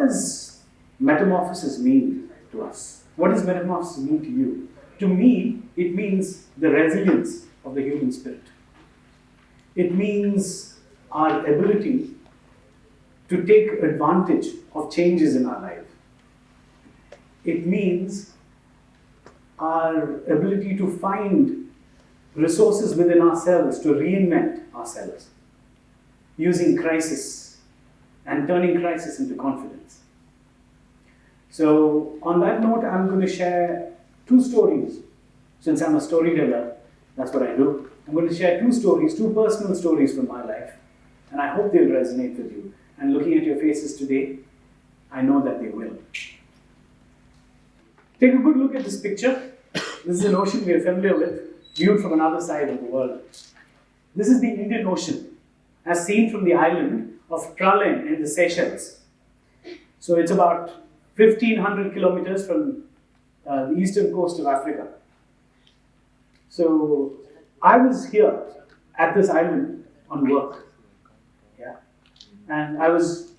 does metamorphosis mean to us? What does metamorphosis mean to you? To me, it means the resilience of the human spirit. It means our ability to take advantage of changes in our life. It means our ability to find resources within ourselves, to reinvent ourselves, using crisis and turning crisis into confidence. So on that note, I'm going to share two stories. Since I'm a storyteller, that's what I do. I'm going to share two stories, two personal stories from my life, and I hope they'll resonate with you. And looking at your faces today, I know that they will. Take a good look at this picture. This is an ocean we are familiar with, viewed from another side of the world. This is the Indian Ocean, as seen from the island of Tralen in the Seychelles. So it's about 1,500 kilometers from the eastern coast of Africa. So I was here at this island on work. Yeah. And I was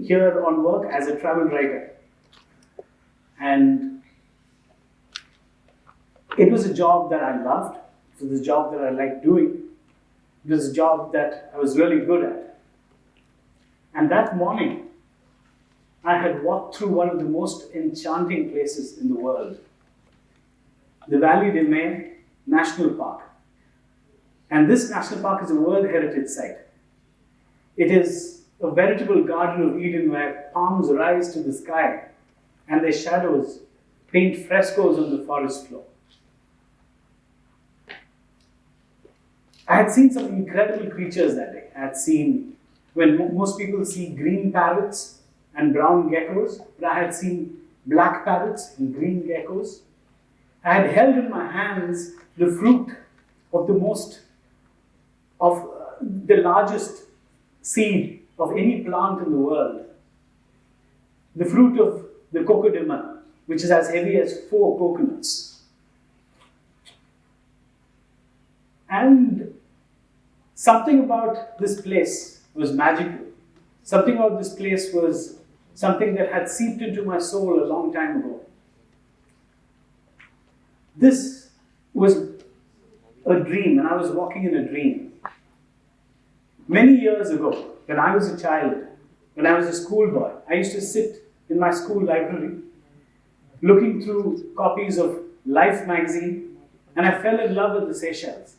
here on work as a travel writer. And it was a job that I loved. It was a job that I liked doing. It was a job that I was really good at. And that morning, I had walked through one of the most enchanting places in the world, the Valley de Mai National Park. And this national park is a World Heritage Site. It is a veritable Garden of Eden where palms rise to the sky and their shadows paint frescoes on the forest floor. I had seen some incredible creatures that day. I had seen, when most people see green parrots and brown geckos, but I had seen black parrots and green geckos. I had held in my hands the fruit of the largest seed of any plant in the world. The fruit of the cocodamel, which is as heavy as 4 coconuts. And something about this place was magical. Something about this place was something that had seeped into my soul a long time ago. This was a dream, and I was walking in a dream. Many years ago, when I was a child, when I was a schoolboy, I used to sit in my school library looking through copies of Life magazine, and I fell in love with the Seychelles.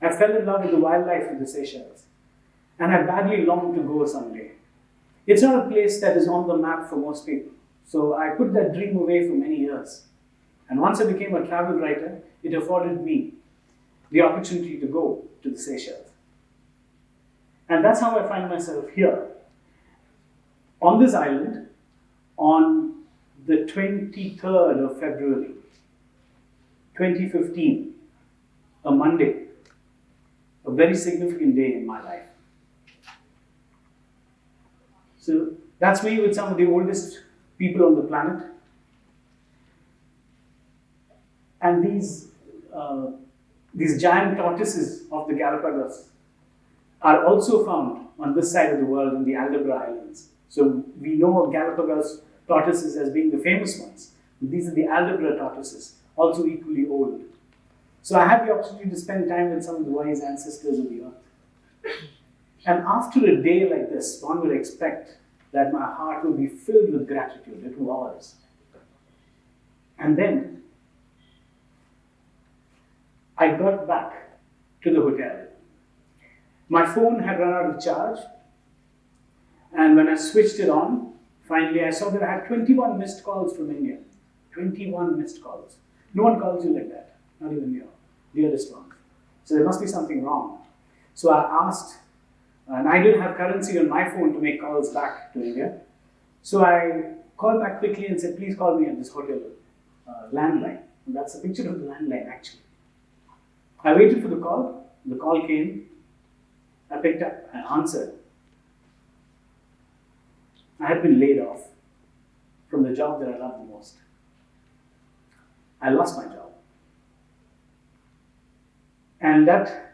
I fell in love with the wildlife of the Seychelles, and I badly longed to go someday. It's not a place that is on the map for most people, so I put that dream away for many years. And once I became a travel writer, it afforded me the opportunity to go to the Seychelles. And that's how I find myself here, on this island, on the 23rd of February, 2015, a Monday, a very significant day in my life. So that's me with some of the oldest people on the planet. And these giant tortoises of the Galapagos are also found on this side of the world in the Aldabra Islands. So we know of Galapagos tortoises as being the famous ones. These are the Aldabra tortoises, also equally old. So I had the opportunity to spend time with some of the wise ancestors of the earth. And after a day like this, one would expect that my heart would be filled with gratitude. It was. And then I got back to the hotel. My phone had run out of charge, and when I switched it on, finally I saw that I had 21 missed calls from India. 21 missed calls. No one calls you like that, not even your dearest one. So there must be something wrong. So I asked, and I didn't have currency on my phone to make calls back to India. So I called back quickly and said, please call me at this hotel landline. And that's a picture of the landline, actually. I waited for the call. The call came. I picked up and answered. I had been laid off from the job that I loved the most. I lost my job. And that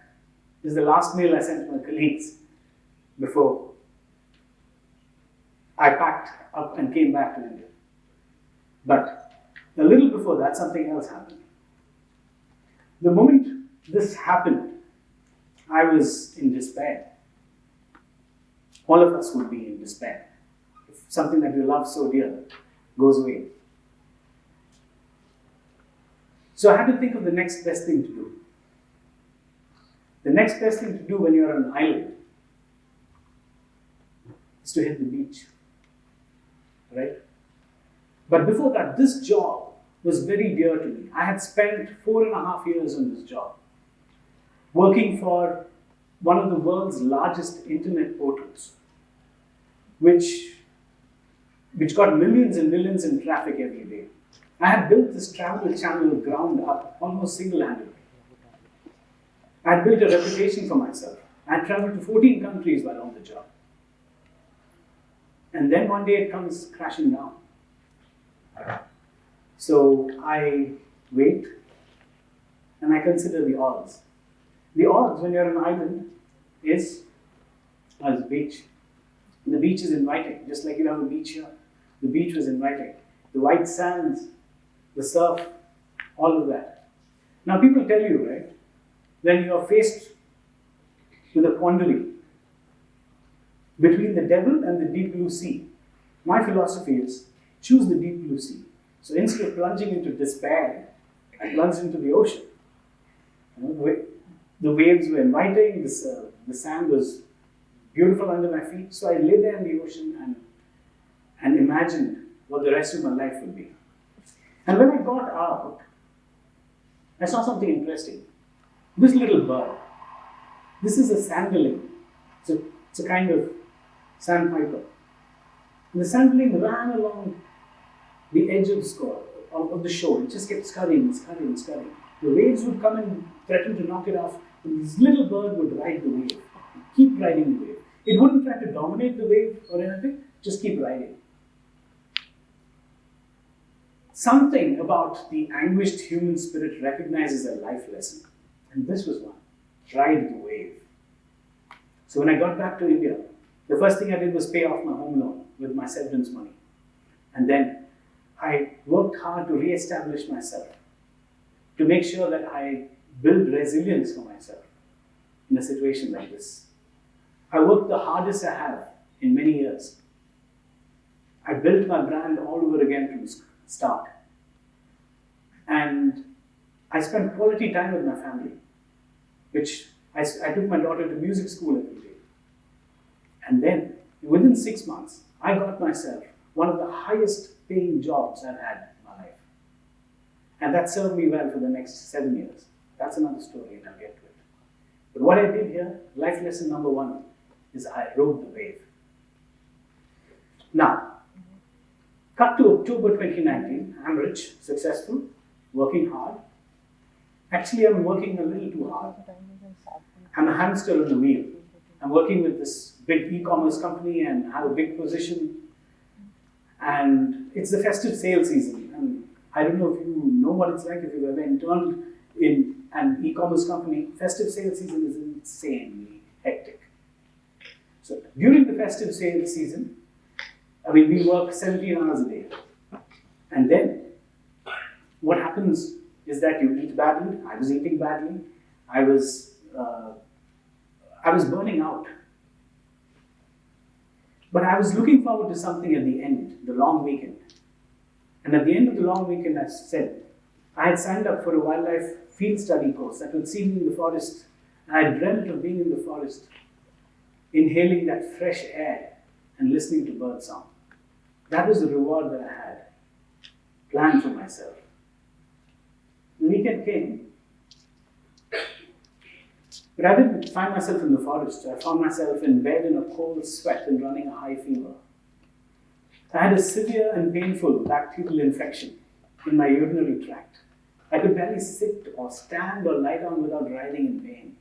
is the last mail I sent to my colleagues before I packed up and came back to India. But a little before that, something else happened. The moment this happened, I was in despair. All of us would be in despair if something that we love so dear goes away. So I had to think of the next best thing to do. The next best thing to do when you're on an island is to hit the beach. Right? But before that, this job was very dear to me. I had spent 4.5 years on this job, working for one of the world's largest internet portals, which got millions and millions in traffic every day. I had built this travel channel ground up almost single-handedly. I had built a reputation for myself. I had traveled to 14 countries while on the job. And then one day it comes crashing down. So I wait and I consider the odds. The odds when you're on an island is the beach. And the beach is inviting, just like you have a beach here. The beach was inviting. The white sands, the surf, all of that. Now people tell you, right, when you're faced with a quandary between the devil and the deep blue sea, my philosophy is choose the deep blue sea. So instead of plunging into despair, I plunged into the ocean. The waves were inviting, the sand was beautiful under my feet, so I lay there in the ocean and imagined what the rest of my life would be. And when I got out, I saw something interesting. This little bird, this is a sanderling. It's a kind of sandpiper. And the sanderling ran along the edge of the shore. It just kept scurrying, scurrying, scurrying. The waves would come and threaten to knock it off, and this little bird would ride the wave, keep riding the wave. It wouldn't try to dominate the wave or anything, just keep riding. Something about the anguished human spirit recognizes a life lesson, and this was one: ride the wave. So when I got back to India, the first thing I did was pay off my home loan with my severance money. And then I worked hard to re-establish myself, to make sure that I build resilience for myself in a situation like this. I worked the hardest I have in many years. I built my brand all over again from the start. And I spent quality time with my family, which I took my daughter to music school every day. And then, within 6 months, I got myself one of the highest paying jobs I've had in my life. And that served me well for the next 7 years. That's another story, and I'll get to it. But what I did here, life lesson number 1, is I rode the wave. Now, cut to October 2019, I'm rich, successful, working hard. Actually, I'm working a little too hard. I'm a hamster on the wheel. I'm working with this big e-commerce company and have a big position. And it's the festive sale season. And I don't know if you know what it's like if you've ever interned in an e-commerce company. Festive sale season is insanely hectic. So during the festive sale season, we work 17 hours a day. And then what happens is that you eat badly. I was eating badly. I was burning out. But I was looking forward to something at the end, the long weekend. And at the end of the long weekend, I said, I had signed up for a wildlife field study course that would see me in the forest. And I dreamt of being in the forest, inhaling that fresh air and listening to bird song. That was the reward that I had planned for myself. The weekend came. But I didn't find myself in the forest. I found myself in bed in a cold sweat and running a high fever. I had a severe and painful bacterial infection in my urinary tract. I could barely sit or stand or lie down without writhing in pain.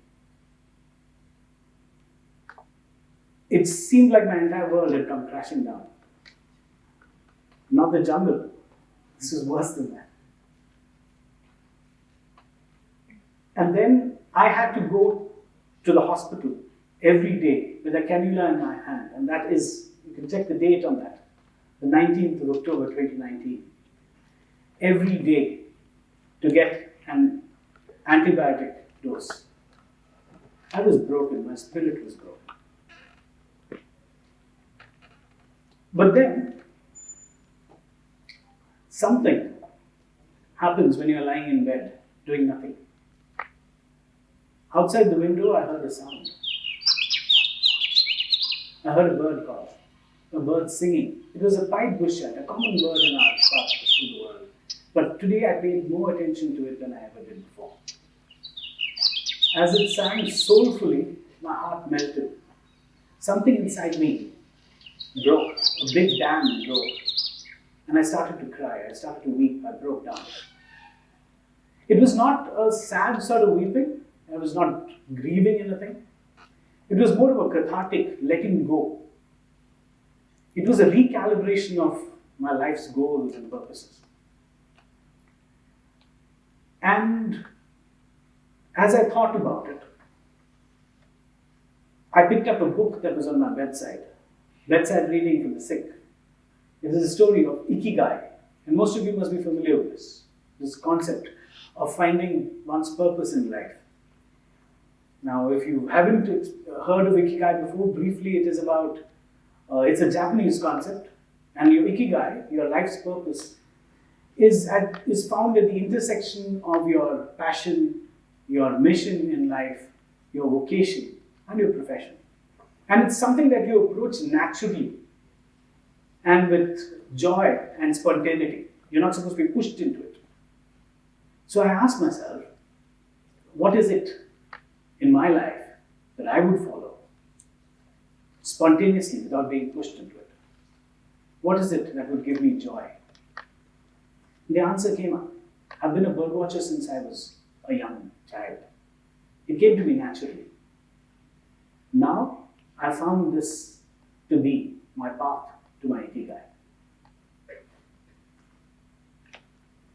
It seemed like my entire world had come crashing down. Not the jungle. This was worse than that. And then I had to go to the hospital every day with a cannula in my hand, and that is You can check the date on that. The 19th of October 2019. Every day to get an antibiotic dose. I was broken, my spirit was broken. But then, something happens when you're lying in bed, doing nothing. Outside the window, I heard a sound. I heard a bird call, a bird singing. It was a pied bushrat, a common bird in our part of the world. But today I paid more attention to it than I ever did before. As it sang soulfully, my heart melted. Something inside me broke, a big dam broke. And I started to cry, I started to weep, I broke down. It was not a sad sort of weeping, I was not grieving anything. It was more of a cathartic letting go. It was a recalibration of my life's goals and purposes. And as I thought about it, I picked up a book that was on my bedside reading for the sick. It is a story of Ikigai, and most of you must be familiar with this concept of finding one's purpose in life. Now, if you haven't heard of Ikigai before, briefly it is about, it's a Japanese concept, and your Ikigai, your life's purpose, is found at the intersection of your passion, your mission in life, your vocation, and your profession. And it's something that you approach naturally and with joy and spontaneity. You're not supposed to be pushed into it. So I asked myself, what is it in my life that I would follow spontaneously without being pushed into it? What is it that would give me joy? The answer came up. I've been a birdwatcher since I was a young child. It came to me naturally. Now, I found this to be my path to my Ikigai.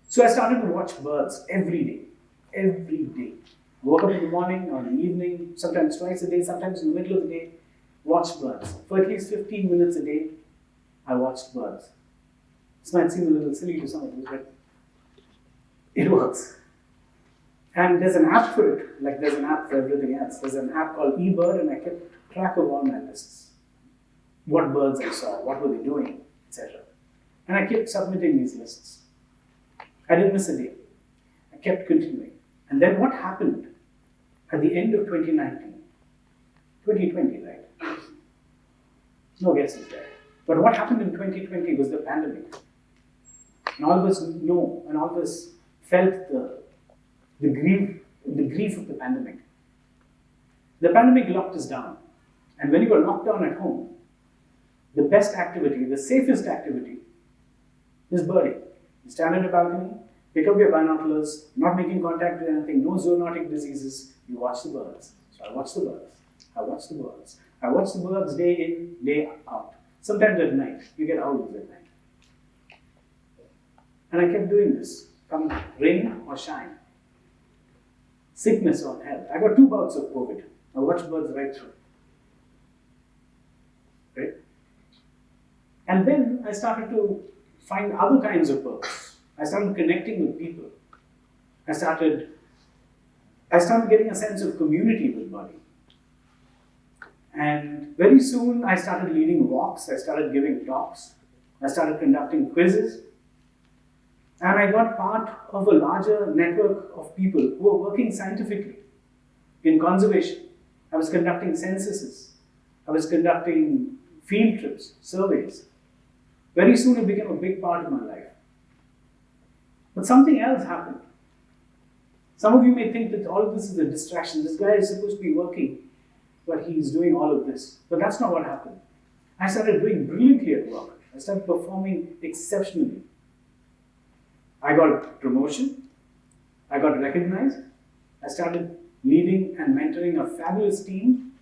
So I started to watch birds every day. Every day. Woke up in the morning or in the evening, sometimes twice a day, sometimes in the middle of the day, watch birds. For at least 15 minutes a day, I watched birds. This might seem a little silly to some of you, but it works. And there's an app for it, like there's an app for everything else. There's an app called eBird, and I kept track of all my lists. What birds I saw, what were they doing, etc. And I kept submitting these lists. I didn't miss a day. I kept continuing. And then what happened at the end of 2019? 2020, right? No guesses there. But what happened in 2020 was the pandemic. And all of us know, and all of us felt the grief of the pandemic. The pandemic locked us down. And when you were locked down at home, the best activity, the safest activity, is birding. You stand on a balcony, pick up your binoculars, not making contact with anything, no zoonotic diseases, you watch the birds. So I watch the birds. I watch the birds. I watch the birds day in, day out. Sometimes at night. You get owls at night. And I kept doing this, come rain or shine, sickness or health. I got 2 bouts of COVID. I watched birds right through. Right? And then I started to find other kinds of purpose. I started connecting with people. I started getting a sense of community with birding. And very soon I started leading walks, I started giving talks, I started conducting quizzes, and I got part of a larger network of people who were working scientifically in conservation. I was conducting censuses, I was conducting field trips, surveys. Very soon it became a big part of my life. But something else happened. Some of you may think that all of this is a distraction. This guy is supposed to be working, but he's doing all of this. But that's not what happened. I started doing brilliantly at work. I started performing exceptionally. I got a promotion. I got recognized. I started leading and mentoring a fabulous team.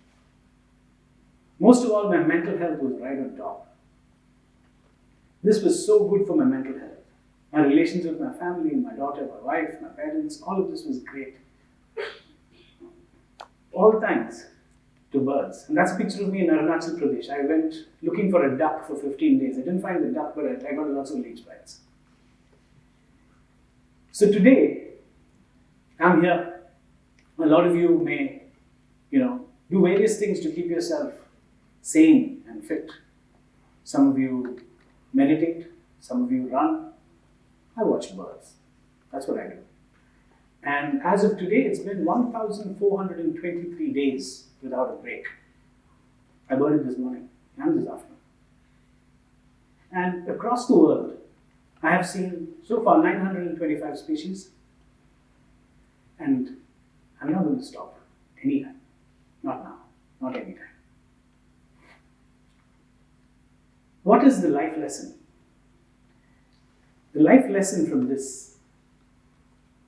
Most of all, my mental health was right on top. This was so good for my mental health. My relations with my family, my daughter, my wife, my parents, all of this was great. All thanks to birds. And that's a picture of me in Arunachal Pradesh. I went looking for a duck for 15 days. I didn't find the duck, but I got lots of leech bites. So today, I'm here. A lot of you may, do various things to keep yourself sane and fit. Some of you meditate, some of you run. I watch birds. That's what I do. And as of today, it's been 1,423 days without a break. I birded this morning and this afternoon. And across the world, I have seen so far 925 species, and I'm not going to stop anytime. Not now, not anytime. What is the life lesson? The life lesson from this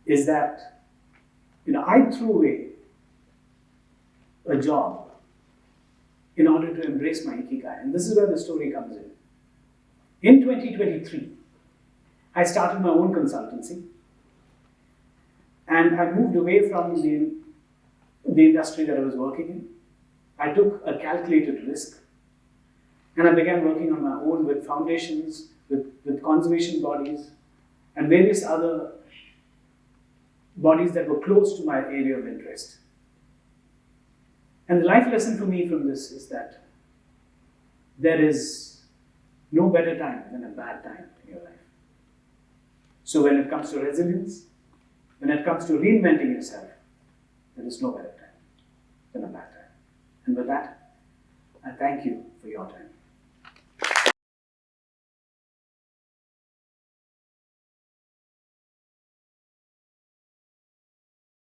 is that, I threw away a job in order to embrace my ikigai. And this is where the story comes in. In 2023, I started my own consultancy, and I moved away from the industry that I was working in. I took a calculated risk, and I began working on my own with foundations, with conservation bodies, and various other bodies that were close to my area of interest. And the life lesson for me from this is that there is no better time than a bad time in your life. So when it comes to resilience, when it comes to reinventing yourself, there is no better time than a bad time. And with that, I thank you for your time.